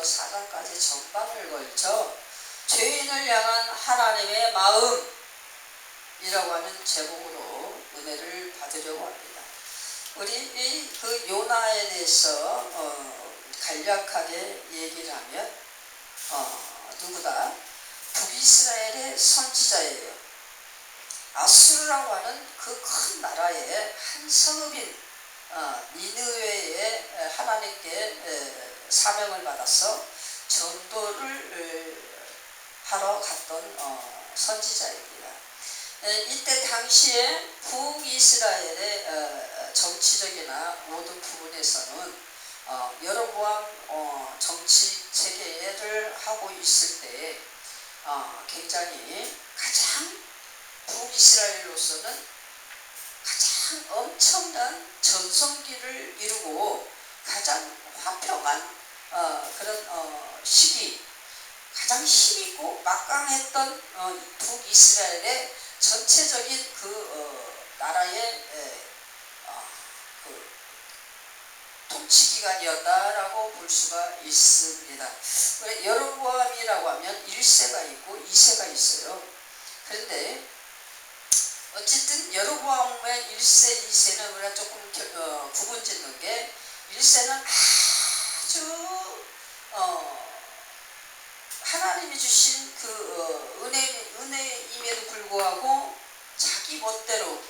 4장까지 전반을 걸쳐 죄인을 향한 하나님의 마음이라고 하는 제목으로 은혜를 받으려고 합니다. 우리 그 요나에 대해서 간략하게 얘기를 하면 누구다? 북이스라엘의 선지자예요. 아수르라고 하는 그 큰 나라의 한 성읍인 니느웨에 하나님께 사명을 받아서 전도를 하러 갔던 선지자입니다. 이때 당시에 북이스라엘의 정치적이나 모든 부분에서는 여로보암 정치 체계를 하고 있을 때 굉장히 가장 북이스라엘로서는 가장 엄청난 전성기를 이루고 가장 화평한 그런 시기, 가장 힘있고 막강했던 북이스라엘의 전체적인 그 나라의 그 통치기간이었다라고 볼 수가 있습니다. 여로보암이라고 하면 1세가 있고 2세가 있어요. 그런데 어쨌든 여로보암의 1세, 2세는 우리가 조금 구분 짓는 게 1세는 아주 하나님이 주신 그 은혜임에도 불구하고 자기 멋대로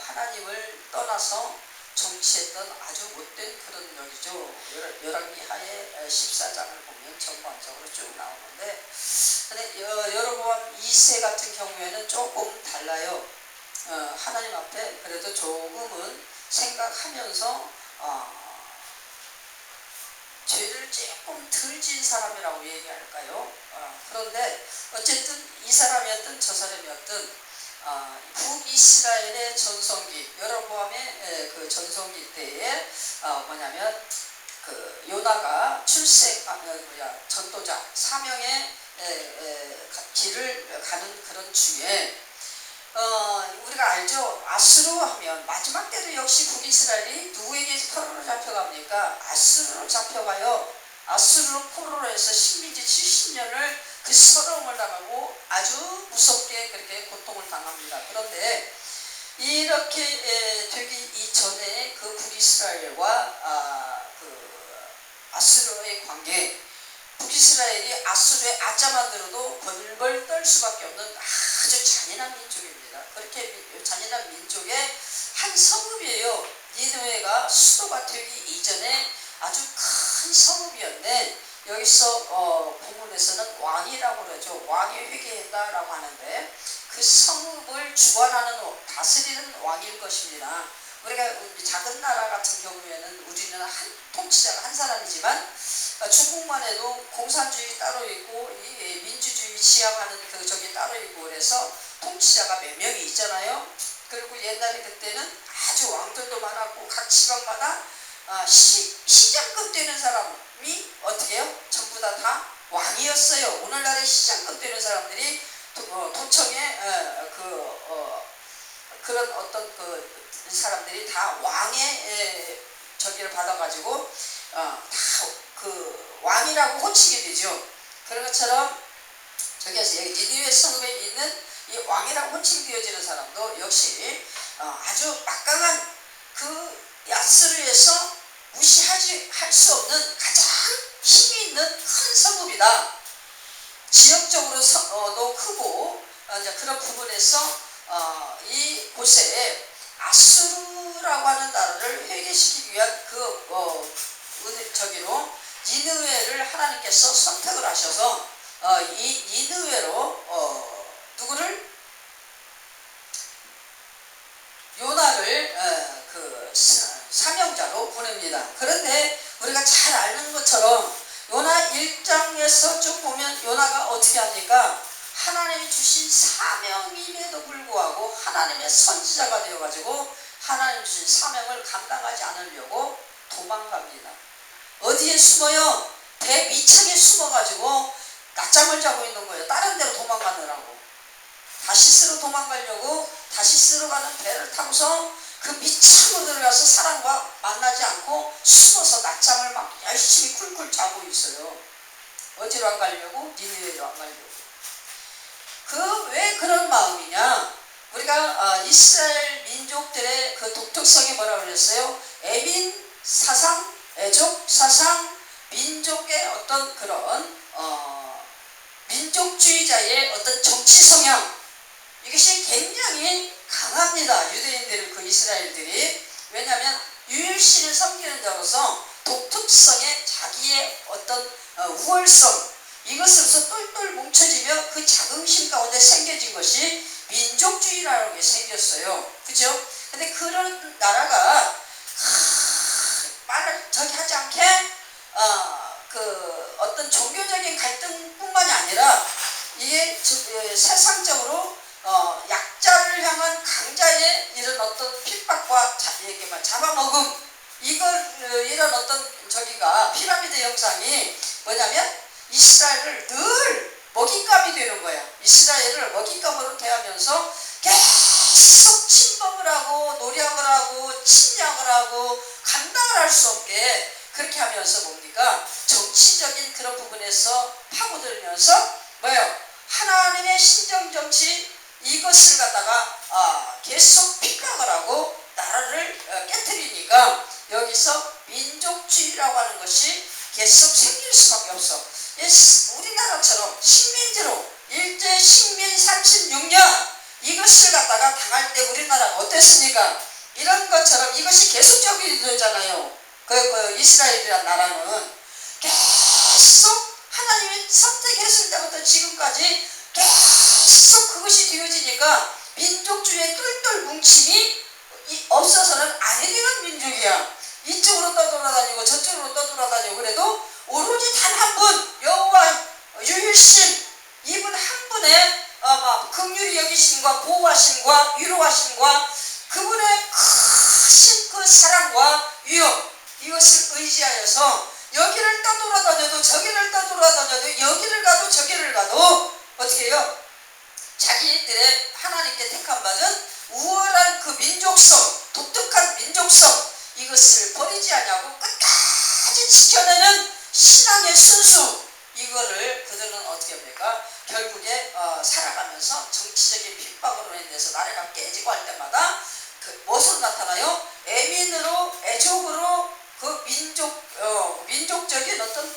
하나님을 떠나서 정치했던 아주 못된 그런 역이죠. 열왕기 하에 14장을 보면 전반적으로 쭉 나오는데, 근데 여로보암 2세 같은 경우에는 조금 달라요. 하나님 앞에 그래도 조금은 생각하면서 죄를 조금 덜 지은 사람이라고 얘기할까요? 그런데 어쨌든 이 사람이었든 저 사람이었든 북이스라엘의 전성기, 여로보암의 그 전성기 때에 뭐냐면 그 요나가 전도자 사명의 길을 가는 그런 중에 우리가 알죠. 아수르 하면 마지막 때도 역시 북이스라엘이 누구에게 포로로 잡혀갑니까? 아수르로 잡혀가요. 아수르로 포로로 해서 식민지 70년을 그 서러움을 당하고 아주 무섭게 그렇게 고통을 당합니다. 그런데 이렇게 되기 이전에 그 북이스라엘과 그 아수르의 관계, 북이스라엘이 아수르의 아자만 들어도 벌벌 떨 수밖에 없는 아주 잔인한 민족입니다. 그렇게 잔인한 민족의 한 성읍이에요. 니느웨가 수도가 되기 이전에 아주 큰 성읍이었는데, 여기서 본문에서는 왕이라고 그러죠. 왕이 회개했다라고 하는데 그 성읍을 주관하는 다스리는 왕일 것입니다. 우리가 작은 나라 같은 경우에는 우리는 통치자가 한 사람이지만 중국만 해도 공산주의 따로 있고 이 민주주의 지향하는 그 저기 따로 있고 그래서 통치자가 몇 명이 있잖아요. 그리고 옛날에 그때는 아주 왕들도 많았고 각 지방마다 시장급 되는 사람이 어떻게 해요? 전부 다 왕이었어요. 오늘날의 시장급 되는 사람들이 도청에 그런 어떤 그 사람들이 다 왕의 저기를 받아가지고 다 그 왕이라고 호칭이 되죠. 그런 것처럼 저기에서 여기 니느웨 성읍에 있는 이 왕이라고 호칭되어지는 사람도 역시 아주 막강한 그 아수르에서 무시할 수 없는 가장 힘이 있는 큰 성읍이다. 지역적으로도 크고 이제 그런 부분에서 이 곳에 아수르라고 하는 나라를 회개시키기 위한 저기로 니느웨를 하나님께서 선택을 하셔서 이 니느웨로 누구를? 요나를 그 사명자로 보냅니다. 그런데 우리가 잘 아는 것처럼 요나 1장에서 쭉 보면 요나가 어떻게 합니까? 하나님이 주신 사명임에도 불구하고 하나님의 선지자가 되어가지고 하나님 주신 사명을 감당하지 않으려고 도망갑니다. 어디에 숨어요? 배 밑창에 숨어가지고 낮잠을 자고 있는 거예요. 다른 데로 도망가느라고. 다시스로 도망가려고 다시스로 가는 배를 타고서 그 밑창으로 들어가서 사람과 만나지 않고 숨어서 낮잠을 막 열심히 쿨쿨 자고 있어요. 어디로 안 가려고? 니느웨로 안 가려고. 왜 그런 마음이냐? 우리가 이스라엘 민족들의 그 독특성이 뭐라고 그랬어요? 에빈 사상, 애족 사상, 민족의 어떤 그런 민족주의자의 어떤 정치 성향, 이것이 굉장히 강합니다. 유대인들, 그 이스라엘들이. 왜냐하면 유일신을 섬기는 자로서 독특성의 자기의 어떤 우월성, 이것으로서 똘똘 뭉쳐지며 그 자긍심 가운데 생겨진 것이 민족주의라는 게 생겼어요. 그죠? 근데 그런 나라가 말을 저기 하지 않게 그 어떤 종교적인 갈등뿐만이 아니라 이게 세상적으로 약자를 향한 강자의 이런 어떤 핍박과 잡아먹음, 이런 어떤 저기가 피라미드 형상이 뭐냐면 이스라엘을 늘 먹잇감이 되는 거야. 이스라엘을 먹잇감으로 대하면서 계속 침범을 하고 노력을 하고 침략을 하고 감당을 할 수 없게 그렇게 하면서 뭡니까? 정치적인 그런 부분에서 파고들면서 뭐예요? 하나님의 신정정치, 이것을 갖다가 계속 핍박을 하고 나라를 깨뜨리니까 여기서 민족주의라고 하는 것이 계속 생길 수밖에 없어. 우리나라처럼 식민지로 일제 식민 36년 이것을 갖다가 당할 때 우리나라가 어땠습니까? 이런 것처럼 이것이 계속적이 되잖아요. 이스라엘이라는 나라는 계속 하나님이 선택했을 때부터 지금까지 계속 그것이 되어지니까 민족주의의 똘똘 뭉침이 없어서는 안 되는 민족이야. 이쪽으로 떠돌아다니고 저쪽으로 떠돌아다니고 그래도 오로지 단 한 분, 여호와 유일신, 이분 한 분의 긍휼히 여기심과 보호하심과 위로하심과 그분의 크신 그 사랑과 위엄, 이것을 의지하여서 여기를 떠돌아다녀도 저기를 떠돌아다녀도 여기를 가도 저기를 가도 어떻게 해요? 자기들의 하나님께 택함받은 우월한 그 민족성, 독특한 민족성, 이것을 버리지 않냐고 끝까지 지켜내는 신앙의 순수, 이거를 그들은 어떻게 합니까? 결국에 살아가면서 정치적인 핍박으로 인해서 나라가 깨지고 할 때마다 무엇으로 나타나요? 애민으로, 애족으로 그 민족적인 어떤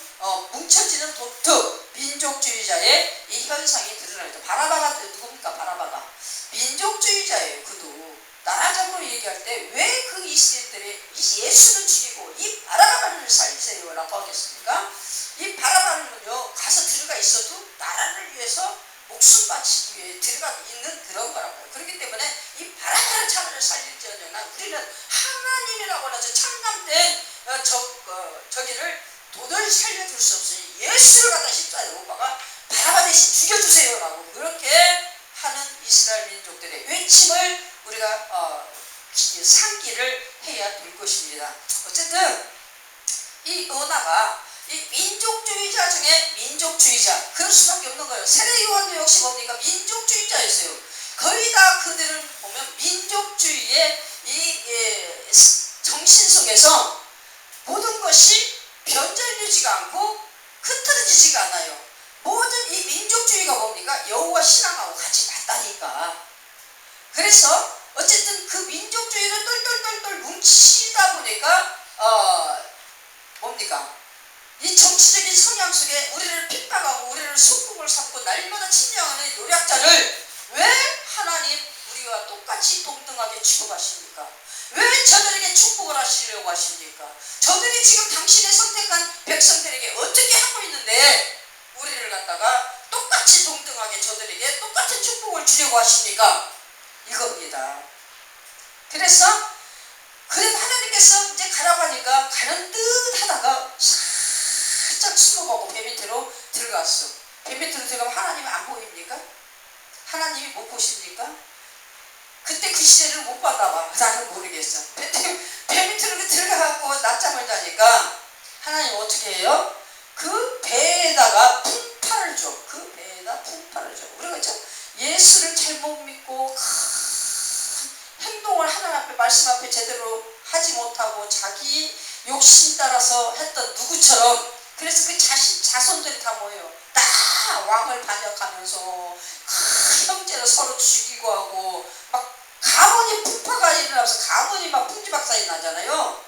뭉쳐지는 독특 민족주의자의 이 현상이 드러나죠. 바라바가 누굽니까? 바라바가 민족주의자예요. 그도 나라적으로 얘기할 때 왜 그 이스라엘들이 예수는 죽이고 이 바라바를 살리세요 라고 하겠습니까? 이 바라바는요, 가서 들어가 있어도 나라를 위해서 목숨 바치기 위해 들어가 있는 그런 거라고요. 그렇기 때문에 이 바라바를 차라리 살릴지언정 우리는 하나님이라고 하죠. 참남된 저기를 도저히 살려줄 수 없으니 예수를 갖다 십자가에 못 박아 바라바 대신 죽여주세요 라고 그렇게 하는 이스라엘 민족들의 외침을 우리가 상기를 해야 될 것입니다. 어쨌든 이 언어가 이 민족주의자 중에 민족주의자, 그럴 수밖에 없는 거예요. 세례 요한도 역시 뭡니까? 민족주의자였어요. 거의 다 그들을 보면 민족주의의 이 정신 속에서 모든 것이 변절되지가 않고 흐트러지지가 않아요. 모든 이 민족주의가 뭡니까? 여호와 신앙하고 같이 맞다니까. 그래서 어쨌든 그 민족주의를 똘똘똘똘 뭉치다 보니까 뭡니까? 이 정치적인 성향 속에 우리를 핍박하고 우리를 속국을 삼고 날마다 침략하는 노략자를 왜 하나님 우리와 똑같이 동등하게 취급하십니까? 왜 저들에게 축복을 하시려고 하십니까? 저들이 지금 당신의 선택한 백성들에게 어떻게 하고 있는데 우리를 갖다가 똑같이 동등하게 저들에게 똑같은 축복을 주려고 하십니까? 이겁니다. 그래서 하나님께서 이제 가라고 하니까 가는 듯 하다가 살짝 숨어가고 배 밑으로 들어갔어. 배 밑으로 들어가면 하나님이 안 보입니까? 하나님이 못 보십니까? 그때 그 시대를 못 봤나봐. 나는 모르겠어. 배 밑으로 들어가갖고 낮잠을 자니까 하나님 어떻게 해요? 그 배에다가 풍파를 줘. 그 배에다 풍파를 줘. 우리가 있죠? 예수를 잘못 믿고 행동을 하나님 앞에 말씀 앞에 제대로 하지 못하고 자기 욕심 따라서 했던 누구처럼 그래서 그 자손들이 다 뭐예요? 다 왕을 반역하면서 형제를 서로 죽이고 하고 막 가문이 분파가 일어나서 가문이 막 풍지박산이 나잖아요.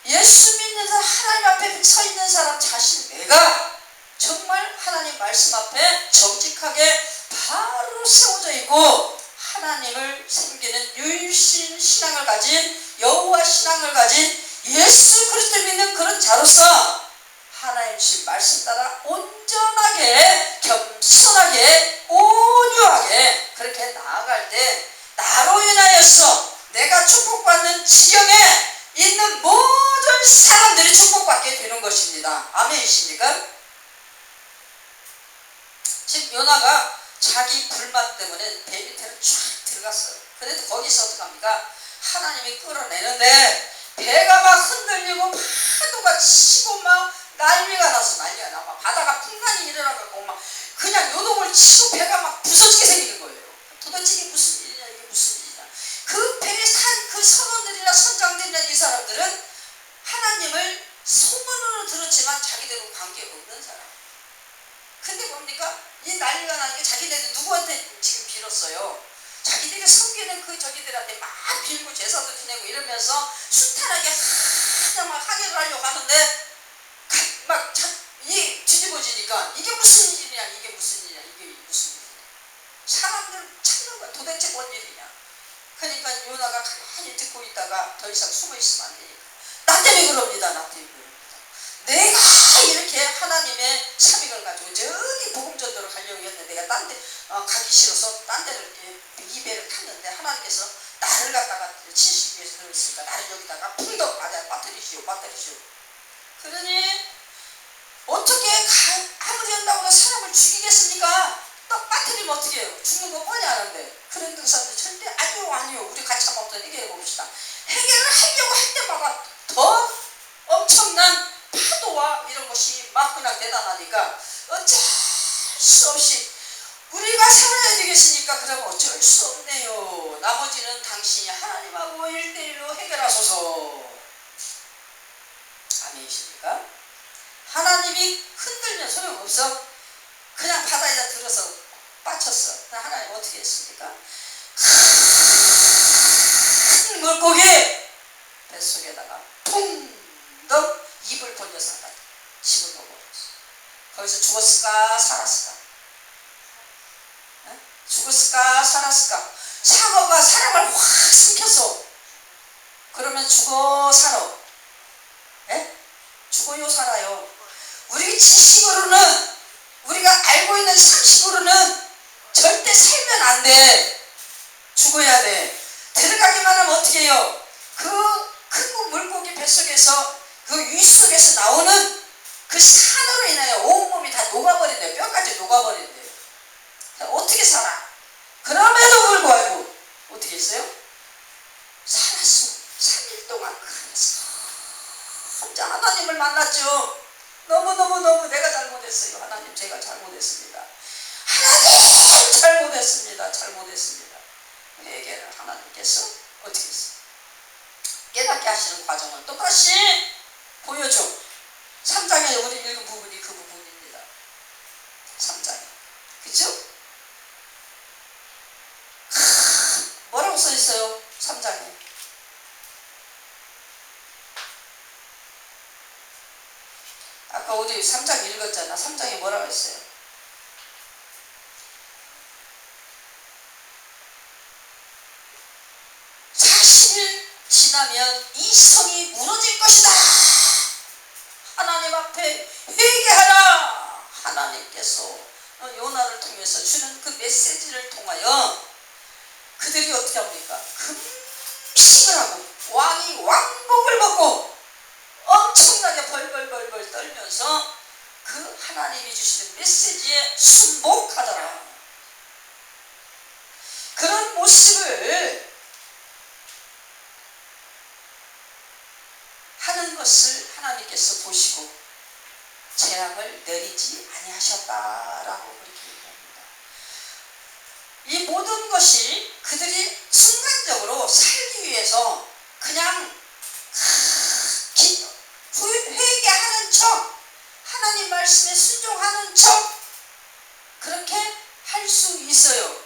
예수 믿는 사람, 하나님 앞에 서 있는 사람 자신, 내가 정말 하나님 말씀 앞에 정직하게 바로 세워져 있고 하나님을 섬기는 유일신 신앙을 가진, 여호와 신앙을 가진 예수 그리스도 믿는 그런 자로서 하나님 주신 말씀 따라 온전하게, 겸손하게, 온유하게 그렇게 나아갈 때 나로 인하여서 내가 축복받는 지경에 있는 모든 사람들이 축복받게 되는 것입니다. 아멘이십니까? 지금 요나가 자기 불만 때문에 배 밑에는 쫙 들어갔어요. 그래도 거기서 어떡합니까? 하나님이 끌어내는데 배가 막 흔들리고 파도가 치고 막 난리가 나서 난리가 나. 막 바다가 풍랑이 일어나갖고 막 그냥 요동을 치고 배가 막 부서지게 생기는 거예요. 도대체 이게 무슨 일이냐, 이게 무슨 일이냐. 그 배에 산 그 선원들이나 선장들이나 이 사람들은 하나님을 소문으로 들었지만 자기들은 관계없는 사람. 근데 뭡니까? 이 난리가 나니까 자기네들 누구한테 지금 빌었어요? 자기들이 섬기는 그 저기들한테 막 빌고 제사도 지내고 이러면서 순탄하게 그냥 막 항해를 하려고 하는데 막 이 뒤집어지니까 이게 무슨 일이냐, 이게 무슨 일이냐, 이게 무슨 일이냐. 사람들 찾는 거야. 도대체 뭔 일이냐. 그러니까 요나가 가만히 듣고 있다가 더 이상 숨어 있으면 안 되니까 나 때문에 그럽니다. 나 때문에 그럽니다. 내가 이렇게 하나님의 참익을 가지고 저기 복음전도로 가려고 했는데 내가 딴 데 가기 싫어서 딴 데를 이 배를 탔는데 하나님께서 나를 갖다가 치시기 위해서 그러셨으니까 나를 여기다가 풍덩 빠뜨리시오. 그러니 어떻게 아무리 한다고 사람을 죽이겠습니까? 떡 빠뜨리면 어떻게 해요? 죽는 거 뻔히 아는데. 그런데 그 사람들 절대 아니요 우리 같이 한번 해결해 봅시다. 해결을 하려고 할 때마다 더 엄청난 파도와 이런 것이 막 그냥 대단하니까 어쩔 수 없이 우리가 살아야 되겠으니까 그러면 어쩔 수 없네요. 나머지는 당신이 하나님하고 1대1로 해결하소서. 아멘이십니까? 하나님이 흔들면 소용없어. 그냥 바다에다 들어서 빠쳤어. 하나님 어떻게 했습니까? 큰 물고기 뱃속에다가 풍덩 입을 벌려서 집어넣어버렸어. 거기서 죽었을까 살았을까? 네? 죽었을까 살았을까? 상어가 사람을 확 삼켰어. 그러면 죽어 살아? 네? 죽어요 살아요? 우리 지식으로는, 우리가 알고 있는 상식으로는 절대 살면 안 돼. 죽어야 돼. 들어가기만 하면 어떻게 해요? 그 큰 물고기 뱃속에서 그 윗속에서 나오는 그 산으로 인하여 온몸이 다 녹아버린대요. 뼈까지 녹아버린대요. 어떻게 살아? 그럼에도 불구하고 어떻게 했어요? 살았어. 3일 동안 혼자 하나님을 만났죠. 너무 내가 잘못했어요. 하나님 제가 잘못했습니다. 하나님 잘못했습니다. 회개를 하나님께서 어떻게 했어요? 깨닫게 하시는 과정을 똑같이 보여줘. 3장에 우리 읽은 부분이 그 부분입니다. 3장에. 그죠? 뭐라고 써있어요? 3장에. 아까 우리 3장 읽었잖아. 3장에 뭐라고 했어요? 지나면 이 성이 무너질 것이다. 하나님 앞에 회개하라. 하나님께서 요나를 통해서 주는 그 메시지를 통하여 그들이 어떻게 합니까? 금식을 하고 왕이 왕복을 벗고 엄청나게 벌벌 떨면서 그 하나님이 주시는 메시지에 순복하더라. 그런 모습을 하는 것을 하나님께서 보시고 재앙을 내리지 아니하셨다라고 그렇게 얘기합니다. 이 모든 것이 그들이 순간적으로 살기 위해서 그냥 회개하는 척 말씀에 순종하는 척 그렇게 할 수 있어요.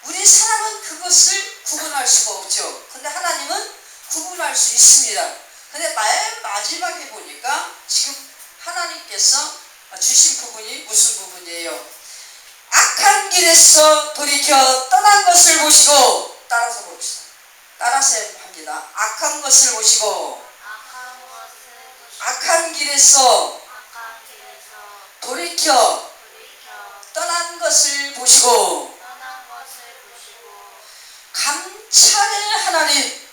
우리 사람은 그것을 구분할 수가 없죠. 근데 하나님은 구분할 수 있습니다. 근데 맨 마지막에 보니까 지금 하나님께서 주신 부분이 무슨 부분이에요? 악한 길에서 돌이켜 떠난 것을 보시고, 따라서 봅시다. 따라서 합니다. 악한 것을 보시고 악한 길에서 돌이켜 떠난 것을 보시고 감찰의 하나님,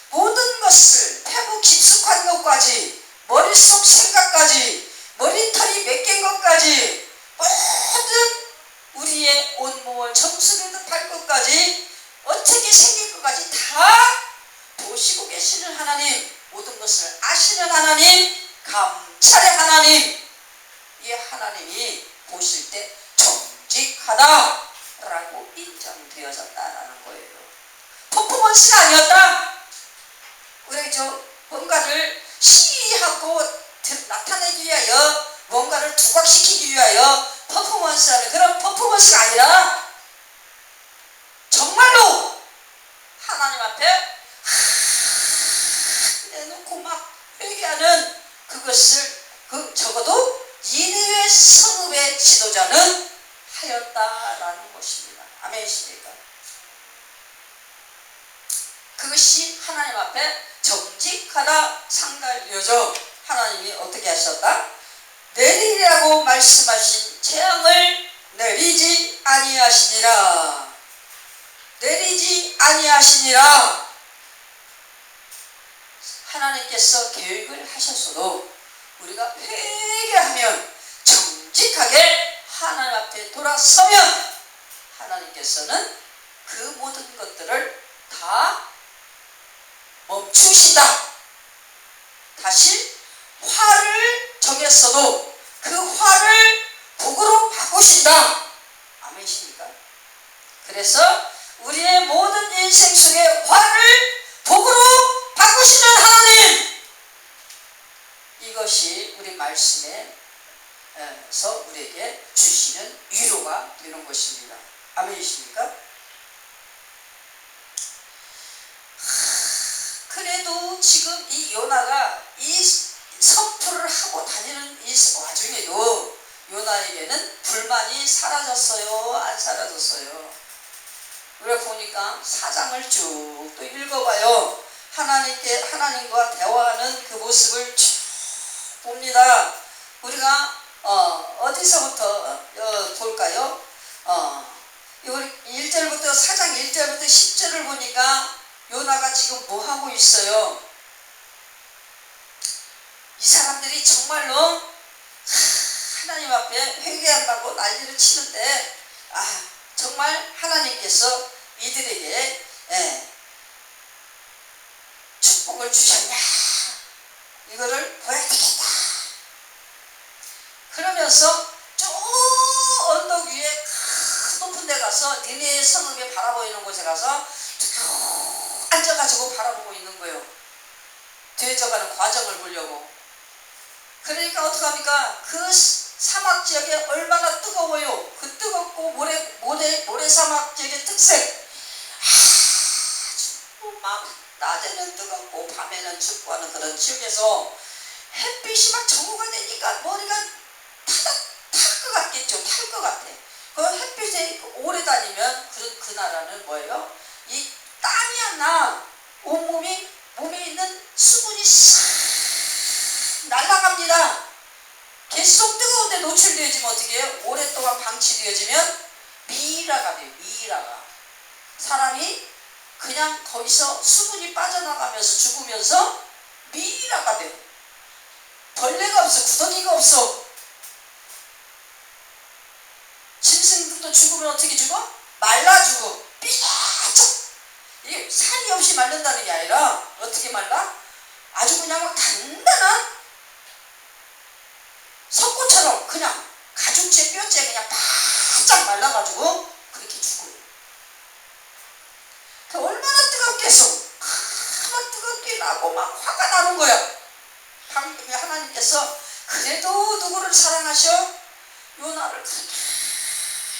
모든 것을 패고 깊숙한 것까지, 머릿속 생각까지, 머리털이 몇 개인 것까지, 모든 우리의 온몸을 정수리도 팔 것까지, 어떻게 생긴 것까지 다 보시고 계시는 하나님, 모든 것을 아시는 하나님, 감찰의 하나님, 이 하나님이 보실 때 정직하다 라고 인정되어졌다라는 거예요. 퍼포먼스가 아니었다. 우리 뭔가를 시하고 나타내기 위하여, 뭔가를 두각시키기 위하여 퍼포먼스하는 그런 퍼포먼스가 아니라 정말로 하나님 앞에 내놓고 막 회개하는 그것을 적어도 니느웨 성읍의 지도자는 하였다라는 것입니다. 아멘이십니까? 그것이 하나님 앞에 정직하다 상달여져 하나님이 어떻게 하셨다? 내리라고 말씀하신 재앙을 내리지 아니하시니라. 내리지 아니하시니라. 하나님께서 계획을 하셨어도 우리가 회개하면, 정직하게 하나님 앞에 돌아서면 하나님께서는 그 모든 것들을 다 멈추신다. 다시 화를 정했어도 그 화를 복으로 바꾸신다. 아멘이십니까? 그래서 우리의 모든 인생 속의 화를 복으로 바꾸시는 하나님, 이것이 우리 말씀에서 우리에게 주시는 위로가 되는 것입니다. 아멘이십니까? 그래도 지금 이 요나가 이 선포를 하고 다니는 이 와중에도 요나에게는 불만이 사라졌어요? 안 사라졌어요? 우리가 보니까 사장을 쭉 또 읽어봐요. 하나님과 대화하는 그 모습을 쭉 봅니다. 우리가 어디서부터 볼까요? 1절부터 4장 1절부터 10절을 보니까 요나가 지금 뭐 하고 있어요? 이 사람들이 정말로 하나님 앞에 회개한다고 난리를 치는데, 정말 하나님께서 이들에게 축복을 주셨냐, 이거를 보여야 되겠다. 그러면서 저 언덕 위에 큰 높은 데 가서 니네 성읍에 바라보이는 곳에 가서 앉아가지고 바라보고 있는 거예요. 되어져가는 과정을 보려고. 그러니까 어떡합니까? 그 사막 지역에 얼마나 뜨거워요. 그 뜨겁고 모래 사막 지역의 특색, 아주 막 낮에는 뜨겁고 밤에는 춥고 하는 그런 지역에서 햇빛이 막 정오가 되니까 머리가 탈 것 같겠죠. 탈 것 같아. 그 햇빛에 오래 다니면 그 나라는 뭐예요? 이 땀이 안 나. 온몸에 있는 수분이 싹 날아갑니다. 계속 뜨거운데 노출되어지면 어떻게 해요? 오랫동안 방치되어지면 미라가 돼요. 미라가. 사람이 그냥 거기서 수분이 빠져나가면서 죽으면서 미라가 돼요. 벌레가 없어. 구덩이가 없어. 짐승들도 죽으면 어떻게 죽어? 말라 죽어. 삐쩍. 이게 살이 없이 마른다는 게 아니라 어떻게 말라? 아주 그냥 막 단단한 석고처럼 그냥 가죽째 뼈째 그냥 바짝 말라가지고 그렇게 죽어요. 그 얼마나 뜨겁겠어. 막 뜨겁게 나고 막 화가 나는 거야. 하나님께서 그래도 누구를 사랑하셔? 요나를 그렇게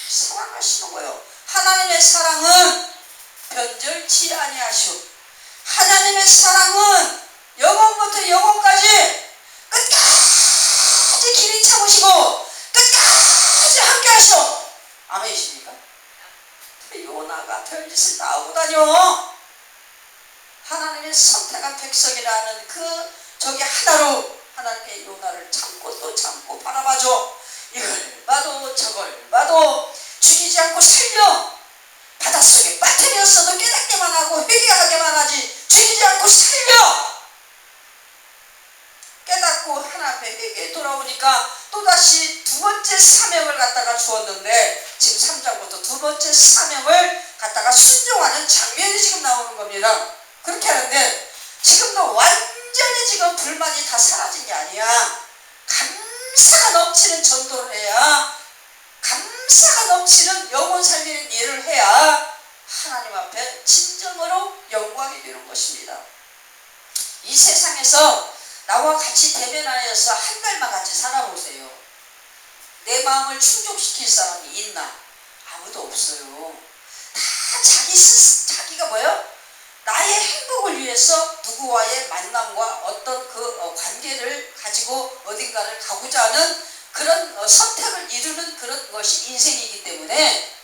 사랑하시는 거예요. 하나님의 사랑은 변절치 아니하시오. 하나님의 사랑은 영원부터 영원까지 끝까지 길이 참으시고 끝까지 함께 하시오. 아멘이십니까? 요나가 별짓을 다 하고 다녀. 하나님의 선택한 백성이라는 저기 하나로 하나님의 요나를 참고 또 참고 바라봐줘. 이걸 봐도 저걸 봐도 죽이지 않고 살려. 바닷속에 빠뜨렸어도 깨닫기만 하고 회개하게만 하지 죽이지 않고 살려. 깨닫고 하나 앞에 회개에 돌아오니까 또다시 두 번째 사명을 갖다가 주었는데, 지금 3장부터 두 번째 사명을 갖다가 순종하는 장면이 지금 나오는 겁니다. 그렇게 하는데 지금도 완전히 지금 불만이 다 사라진 게 아니야. 감사가 넘치는 전도를 해야, 감사가 넘치는 영혼 살리는 일을 해야 하나님 앞에 진정으로 영광이 되는 것입니다. 이 세상에서 나와 같이 대면하여서 한 달만 같이 살아보세요. 내 마음을 충족시킬 사람이 있나? 아무도 없어요. 다 자기가 뭐예요? 나의 행복을 위해서 누구와의 만남과 어떤 관계를 가지고 어딘가를 가고자 하는 그런 선택을 이루는 그런 것이 인생이기 때문에,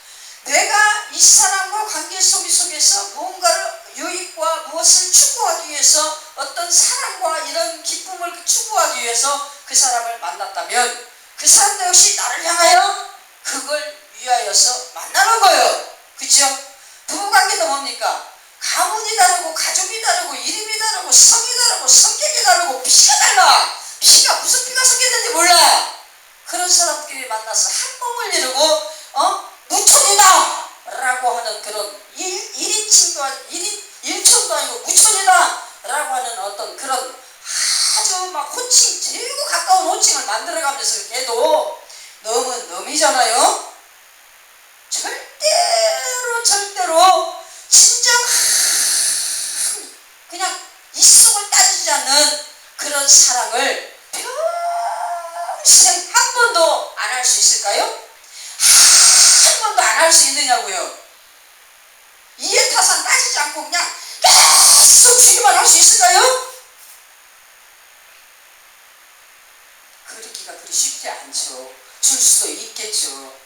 내가 이 사람과 관계 속에서 무언가를 유익과 무엇을 추구하기 위해서, 어떤 사랑과 이런 기쁨을 추구하기 위해서 그 사람을 만났다면 그 사람도 역시 나를 향하여 그걸 위하여서 만나는 거예요. 그렇죠? 부부관계도 뭡니까? 가문이 다르고 가족이 다르고 이름이 다르고 성이 다르고 성격이 다르고 피가 달라. 피가 무슨 피가 섞였는지 몰라. 그런 사람끼리 만나서 한 몸을 이루고 무천이다 라고 하는 그런 1촌도 아니고 무천이다 라고 하는 어떤 그런 아주 막 호칭, 제일 가까운 호칭을 만들어가면서 이렇게 해도 너무이잖아요. 절대로 진정 그냥 이성을 따지지 않는 그런 사랑을 평생 한 번도 안 할 수 있을까요? 한 번도 안 할 수 있느냐고요. 이해타산 따지지 않고 그냥 계속 주기만 할 수 있을까요? 그러기가 그리 쉽지 않죠. 줄 수도 있겠죠.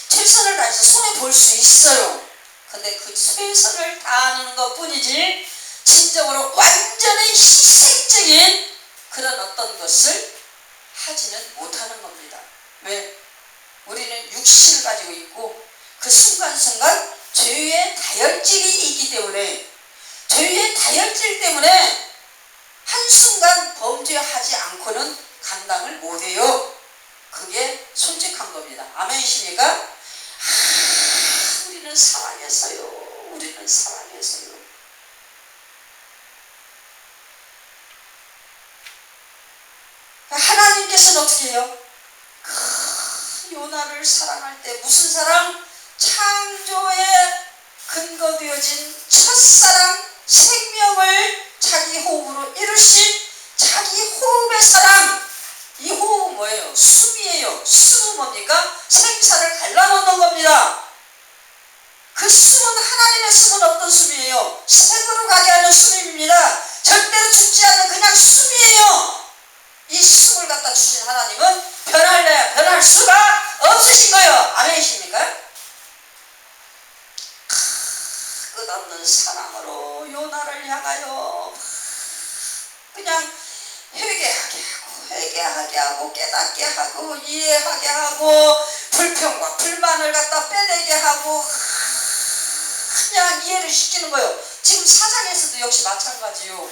최선을 다해서 손해 볼 수 있어요. 근데 그 최선을 다하는 것 뿐이지 진정으로 완전히 희생적인 그런 어떤 것을 하지는 못하는 겁니다. 왜? 우리는 육신을 가지고 있고 그 순간순간 죄의 다혈질이 있기 때문에, 죄의 다혈질 때문에 한순간 범죄하지 않고는 감당을 못해요. 그게 솔직한 겁니다. 아멘이십니까? 우리는 사랑해서요. 우리는 사랑해서요. 하나님께서는 어떻게 해요? 요나를 사랑할 때 무슨 사랑? 창조에 근거되어진 첫사랑, 생명을 자기 호흡으로 이루신 자기 호흡의 사랑. 이 호흡은 뭐예요? 숨이에요. 숨은 뭡니까? 생사를 갈라놓는 겁니다. 그 숨은, 하나님의 숨은 어떤 숨이에요? 생으로 가게 하는 숨입니다. 절대로 죽지 않는 그냥 숨이에요. 이 숨을 갖다 주신 하나님은 변할 수가 없으신 거예요. 아멘이십니까? 끝없는 사랑으로 요나를 향하여 그냥 회개하게 하고 깨닫게 하고 이해하게 하고 불평과 불만을 갖다 빼내게 하고 그냥 이해를 시키는 거예요. 지금 사장에서도 역시 마찬가지요.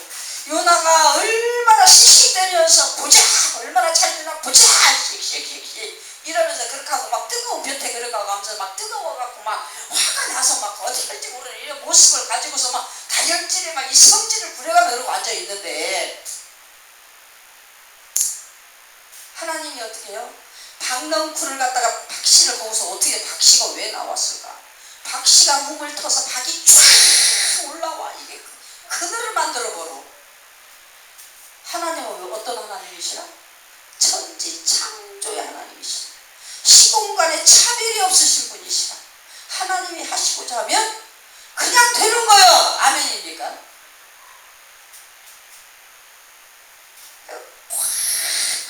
요나가 얼마나 씩씩대면서 보자, 얼마나 잘 되나 보자, 씩씩씩 이러면서 그렇게 하고 막 뜨거운 볕에 그렇게 하면서 막 뜨거워갖고 막 화가 나서 막 어떻게 할지 모르는 이런 모습을 가지고서 막 다혈질에 막 이 성질을 부려가며 그러고 앉아있는데, 하나님이 어떻게 해요? 박넝쿨을 갖다가 박씨를 보고서 어떻게 박씨가 왜 나왔을까? 박씨가 몸을 터서 박이 쫙 올라와. 이게 그늘을 만들어 버려. 하나님은 어떤 하나님이시라? 천지 창조의 하나님이시라. 시공간에 차별이 없으신 분이시라. 하나님이 하시고자 하면 그냥 되는 거예요. 아멘입니까?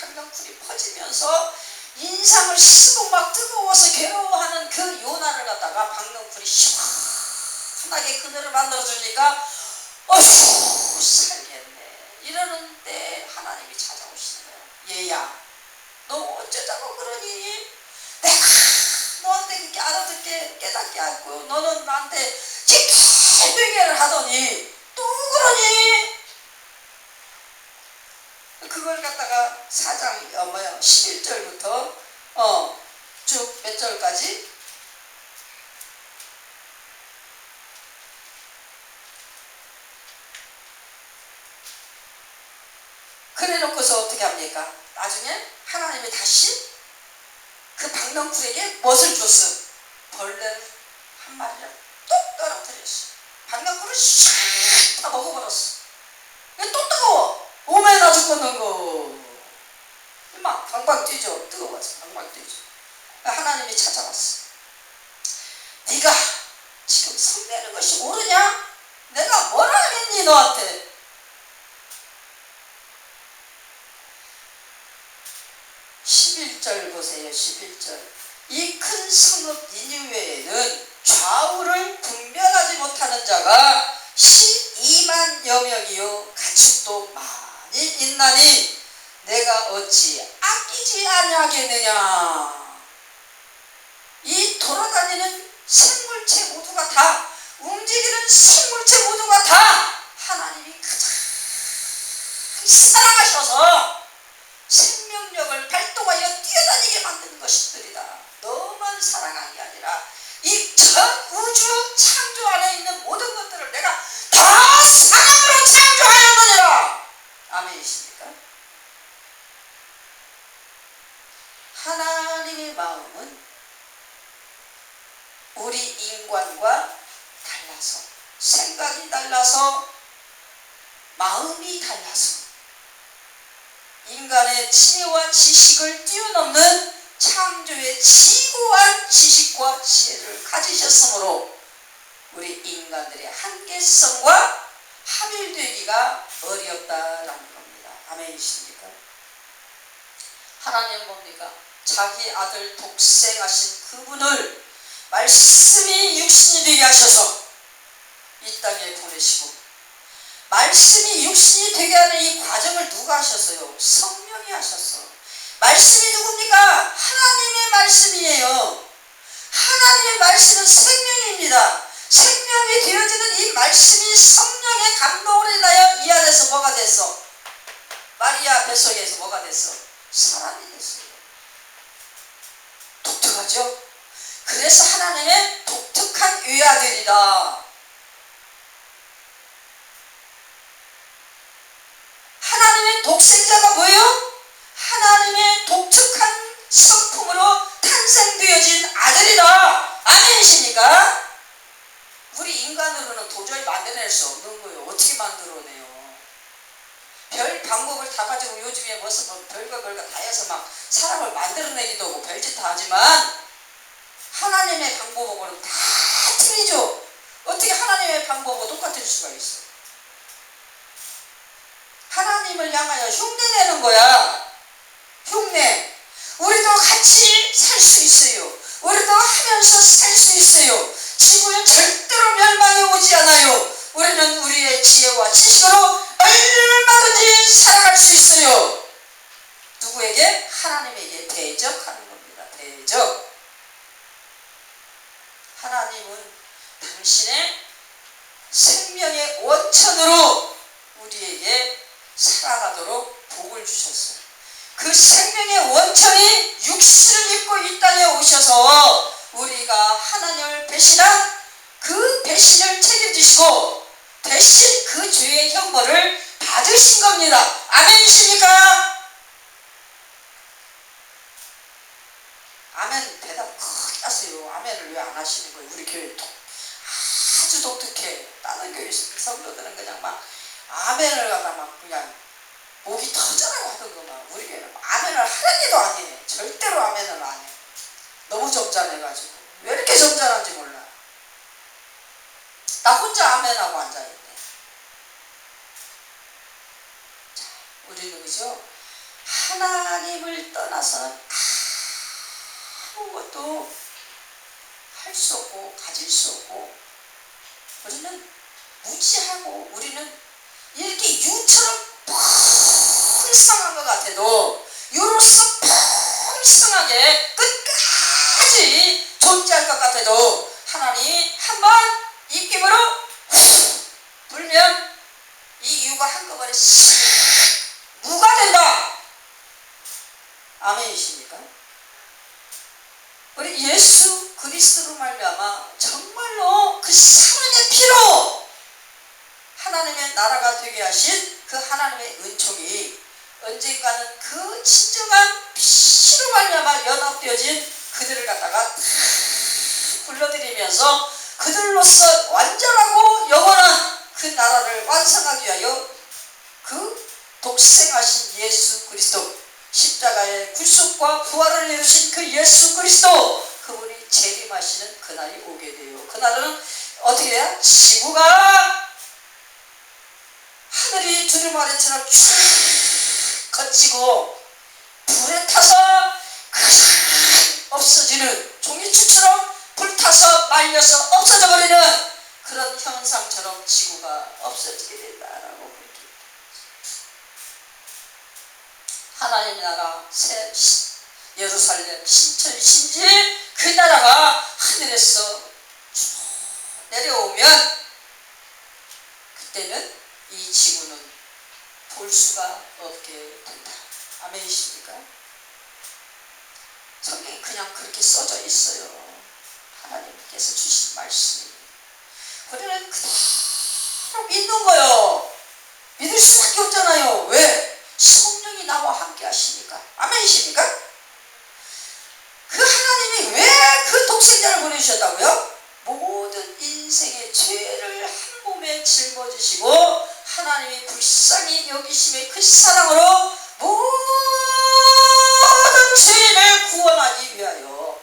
황경불이 퍼지면서 인상을 쓰고 막 뜨거워서 괴로워하는 그 요나를 갖다가 박명풀이 시원하게 그늘을 만들어주니까 어휴 살겠네 이러는데 하나님이 찾아오시는 거예요. 얘야 너 어쩌자고 그러니? 내가 너한테 그렇게 알아듣게 깨닫게 하고 너는 나한테 집회를 하더니 또 그러니? 그걸 갖다가 4장 11절부터 쭉 몇 절까지 그래 놓고서 어떻게 합니까? 나중에 하나님이 다시 그 박명풀에게 무엇을 줬어? 벌레를 한 마리를 뚝 떨어뜨렸어. 박명풀을 샥 다 먹어버렸어. 왜 또 뜨거워? 오메나 죽겠는 거. 막 방방 뛰죠. 뜨거워서 방방 뛰죠. 하나님이 찾아왔어. 네가 지금 성내는 것이 옳으냐? 내가 뭐라 했니 너한테? (11절) 보세요. 11절. 이 큰 성읍 니느웨에는 좌우를 분별하지 못하는 자가 12만여 명이요 가축도 많이 있나니 내가 어찌 아끼지 아니하겠느냐. 이 돌아다니는 생물체 모두가 다 움직이는 생물체 모두가 다 하나님이 가장 사랑하셔서 생명력을 발동하여 뛰어다니게 만드는 것들이다. 너만 사랑한 게 아니라 이 전 우주 창조 안에 있는 모든 것들을 내가 다 사랑으로 창조하였느니라. 아멘이십니까? 하나님의 마음은 우리 인간과 달라서 생각이 달라서 마음이 달라서 인간의 지혜와 지식을 뛰어넘는 창조의 지고한 지식과 지혜를 가지셨으므로 우리 인간들의 한계성과 합일되기가 어렵다라는 겁니다. 아멘이십니까? 하나님 뭡니까? 자기 아들 독생하신 그분을 말씀이 육신이 되게 하셔서 이 땅에 보내시고 말씀이 육신이 되게 하는 이 과정을 누가 하셨어요? 성령이 하셨어. 말씀이 누굽니까? 하나님의 말씀이에요. 하나님의 말씀은 생명입니다. 생명이 되어지는 이 말씀이 성령의 감동을 인하여 이 안에서 뭐가 됐어? 마리아 뱃속에서 뭐가 됐어? 사람이 됐어요. 독특하죠? 그래서 하나님의 독특한 외아들이다. 하나님의 독생자가 뭐예요? 하나님의 독특한 성품으로 탄생되어진 아들이다. 아멘이십니까? 우리 인간으로는 도저히 만들어낼 수 없는 거예요. 어떻게 만들어내요? 별 방법을 다 가지고 요즘에 무슨 별거 다 해서 막 사람을 만들어내기도 하고 별짓 다 하지만 하나님의 방법하고는 다 틀리죠. 어떻게 하나님의 방법하고 똑같을 수가 있어? 하나님을 향하여 흉내내는 거야. 흉내. 우리도 같이 살 수 있어요. 우리도 하면서 살 수 있어요. 지구는 절대로 멸망에 오지 않아요. 우리는 우리의 지혜와 지식으로 얼마든지 살아갈 수 있어요. 누구에게? 하나님에게 대적하는 겁니다. 대적. 하나님은 당신의 생명의 원천으로 우리에게 살아가도록 복을 주셨어요. 그 생명의 원천이 육신을 입고 이 땅에 오셔서 우리가 하나님을 배신한 그 배신을 책임지시고 대신 그 죄의 형벌을 받으신 겁니다. 아멘이십니까? 아멘 대답 크게 하세요. 아멘을 왜 안 하시는 거예요? 우리 교회 아주 독특해. 다른 교회 성도들은 그냥 막 아멘을 갖다 막 그냥 목이 터져라고 하던구만. 우리 교회는 아멘을 하려니도 안 해. 절대로 아멘을 안 해. 너무 점잖해가지고. 왜 이렇게 점잖한지 몰라. 나 혼자 아멘하고 앉아있네. 자, 우리는 그죠? 하나님을 떠나서는 아무것도 할 수 없고 가질 수 없고, 우리는 무지하고, 우리는 이렇게 유처럼 풍성한 것 같아도, 유로서 풍성하게 끝까지 존재할 것 같아도, 하나님 한번 입김으로 불면 이 유가 한꺼번에 무가 된다. 아멘이십니까? 우리 예수 그리스도로 말미암아 정말로 그 사랑의 피로 하나님의 나라가 되게 하신 그 하나님의 은총이 언젠가는 그 진정한 피로 말미암아 연합되어진 그들을 갖다가 불러들이면서 그들로서 완전하고 영원한 그 나라를 완성하기 위하여 그 독생하신 예수 그리스도, 십자가의 굴속과 부활을 이루신 그 예수 그리스도, 그분이 재림하시는 그날이 오게 돼요. 그날은 어떻게 해야? 지구가 하늘이 두루마리처럼 쭉 거치고 불에 타서 없어지는, 종이추처럼 불타서 말려서 없어져 버리는 그런 현상처럼 지구가 없어지게 된다라고 그렇게. 하나님 나라 새 예루살렘 신천 신지 그 나라가 하늘에서 내려오면, 그때는 이 지구는 볼 수가 없게 된다. 아멘이십니까? 성경이 그냥 그렇게 써져 있어요. 하나님께서 주신 말씀이. 우리는 그대로 믿는 거요. 믿을 수밖에 없잖아요. 왜? 성령이 나와 함께 하시니까. 아멘이십니까? 그 하나님이 왜 그 독생자를 보내주셨다고요? 모든 인생의 죄를 한 몸에 짊어지시고 하나님이 불쌍히 여기심의 그 사랑으로 모든 죄인을 구원하기 위하여.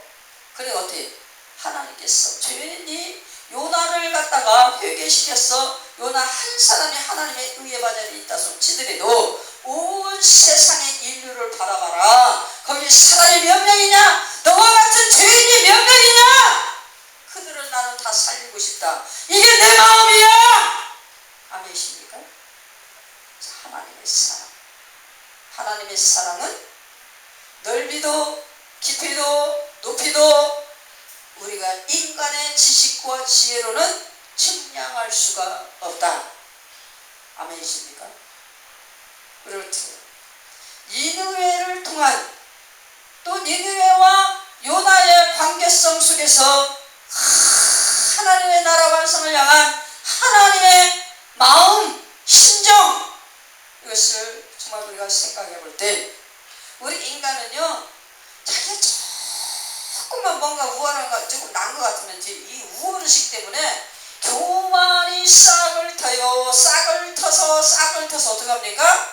그래 어떻게? 하나님께서 죄인이 요나를 갖다가 회개시켜서 요나 한 사람이 하나님의 의의 바늘에 있다 손치더라도 온 세상의 인류를 바라봐라. 거기 사람이 몇 명이냐? 너와 같은 죄인이 몇 명이냐? 그들은 나는 다 살리고 싶다. 이게 내 마음이야. 아멘이십니까? 하나님의 사랑. 하나님의 사랑은 넓이도 깊이도 높이도 우리가 인간의 지식과 지혜로는 측량할 수가 없다. 아멘이십니까? 그렇죠. 니느웨를 통한, 또 니느웨와 요나의 관계성 속에서 하나님의 나라 완성을 향한 하나님의 마음, 심정, 이것을 정말 우리가 생각해 볼 때, 우리 인간은요, 자기가 조금만 뭔가 우월한 거, 조금 난 것 같으면 이 우월의식 때문에 교만이 싹을 터요. 싹을 터서 어떻게 합니까?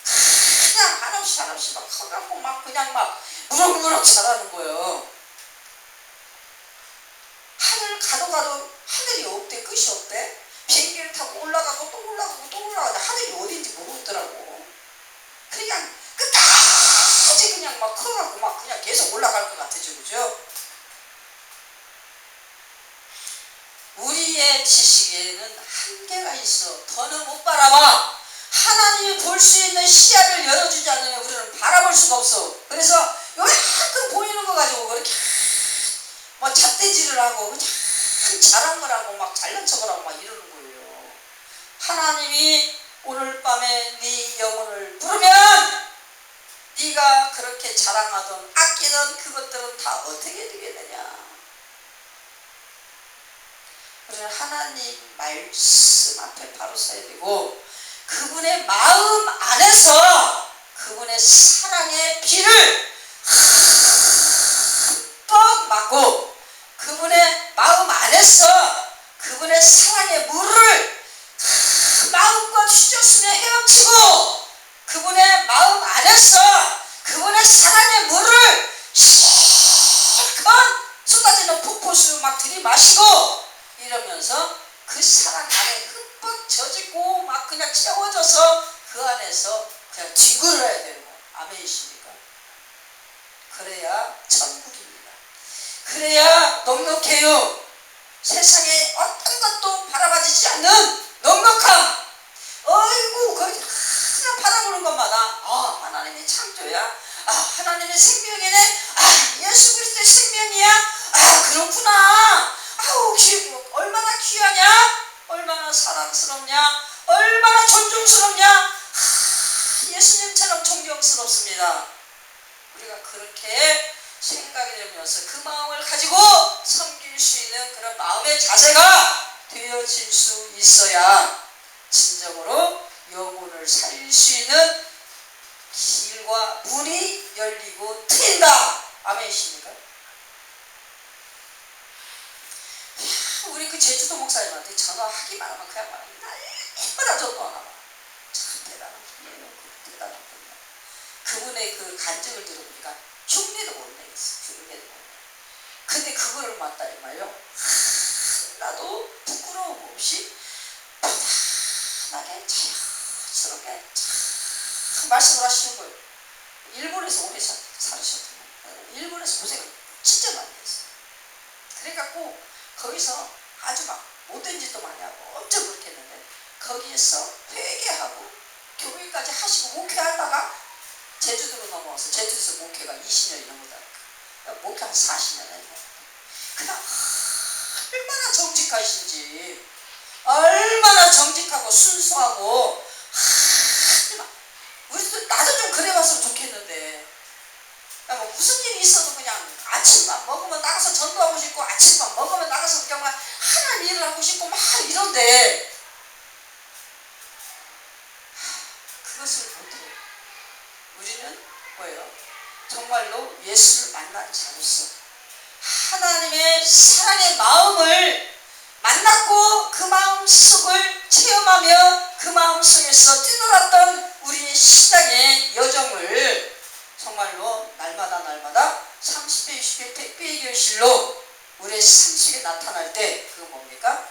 그냥 한없이 막 커갖고 막 그냥 막 무럭무럭 자라는 거예요. 하늘 가도 하늘이 없대. 끝이 없대. 비행기를 타고 올라가고 또 올라가고 또 올라가고 하늘이 어딘지 모르겠더라고. 그냥 끝까지 그냥 막 커갖고 막 그냥 계속 올라갈 것 같아죠. 그죠? 우리의 지식에는 한계가 있어. 더는 못 바라봐. 하나님이 볼 수 있는 시야를 열어주지 않으면 우리는 바라볼 수가 없어. 그래서 요만큼 보이는 거 가지고 그렇게 뭐 잣대질을 하고 그냥 자랑을 하고 막 잘난 척을 하고 막 이러는 거예요. 하나님이 오늘 밤에 네 영혼을 부르면 네가 그렇게 자랑하던 아끼던 그것들은 다 어떻게 되겠느냐. 우리는 하나님 말씀 앞에 바로 서야 되고, 그분의 마음 안에서 그분의 사랑의 비를 흠뻑 맞고, 그분의 마음 안에서 그분의 사랑의 물을 마음껏 휘젓으며 헤엄치고 보냈어. 그분의 사랑의 물을 실컷 쏟아지는 폭포수로 막 들이마시고 이러면서 그 사랑 안에 흠뻑 젖고 막 그냥 채워져서 그 안에서 그냥 뒤걸어야 되는 거예요. 아멘이십니까? 그래야 천국입니다. 그래야 넉넉해요. 세상에 어떤 것도 바라봐지지 않는 넉넉함. 어이구 거기 하나 바라보는 것마다 하나님의 창조야. 하나님의 생명이네. 예수 그리스도의 생명이야. 그렇구나. 아우 얼마나 귀하냐. 얼마나 사랑스럽냐. 얼마나 존중스럽냐. 예수님처럼 존경스럽습니다. 우리가 그렇게 생각이 되면서 그 마음을 가지고 섬길 수 있는 그런 마음의 자세가 되어질 수 있어야 진정으로 영혼을 살릴 수 있는 길과 문이 열리고 트인다. 아멘이십니까? 우리 그 제주도 목사님한테 전화하기만 하면 그냥 날마다 전화하나 봐. 참 대단한 분이에요. 대단한 분이야. 그분의 그 간증을 들어보니까 흉내도 못 내겠어. 흉내도 못 내. 근데 그거를 맞다 이 말이요. 나도 부끄러움 없이 편안하게 자연스럽게 참 말씀을 하시는 거예요. 일본에서 오래 살으셨거든요. 일본에서 고생을 진짜 많이 했어요. 그래갖고 거기서 아주 막 못된 짓도 많이 하고 엄청 그렇게 했는데 거기에서 회개하고 교회까지 하시고 목회하다가 제주도로 넘어와서 제주도에서 목회가 20년이 넘었다니까. 목회 한 40년 했네. 그냥 얼마나 정직하신지, 얼마나 정직하고 순수하고, 우리도 나도 좀 그래봤으면 좋겠는데, 뭐 무슨 일이 있어도 그냥 아침밥 먹으면 나가서 전도하고 싶고, 아침밥 먹으면 나가서 그냥 막 하나님 일을 하고 싶고 막 이런데 그것을 못해요. 우리는 뭐예요? 정말로 예수를 만난 자로서 하나님의 사랑의 마음을 만났고 그 마음 속을 체험하며 그 마음 속에서 뛰놀았던 우리의 신앙의 여정을 정말로 날마다 30배, 60배, 100배의 결실로 우리의 삶 속에 나타날 때 그거 뭡니까?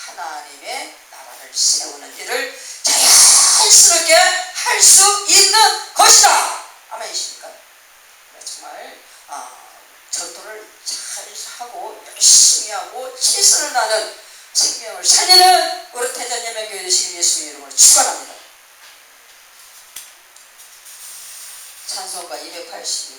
하나님의 나라를 세우는 일을 자연스럽게 할 수 있는 것이다. 아멘이십니까? 정말 전도를 잘 하고 열심히 하고 최선을 다하는 생명을 살리는 우리 태전예명교회 되시길 예수님의 이름으로 축원합니다. 찬송가 282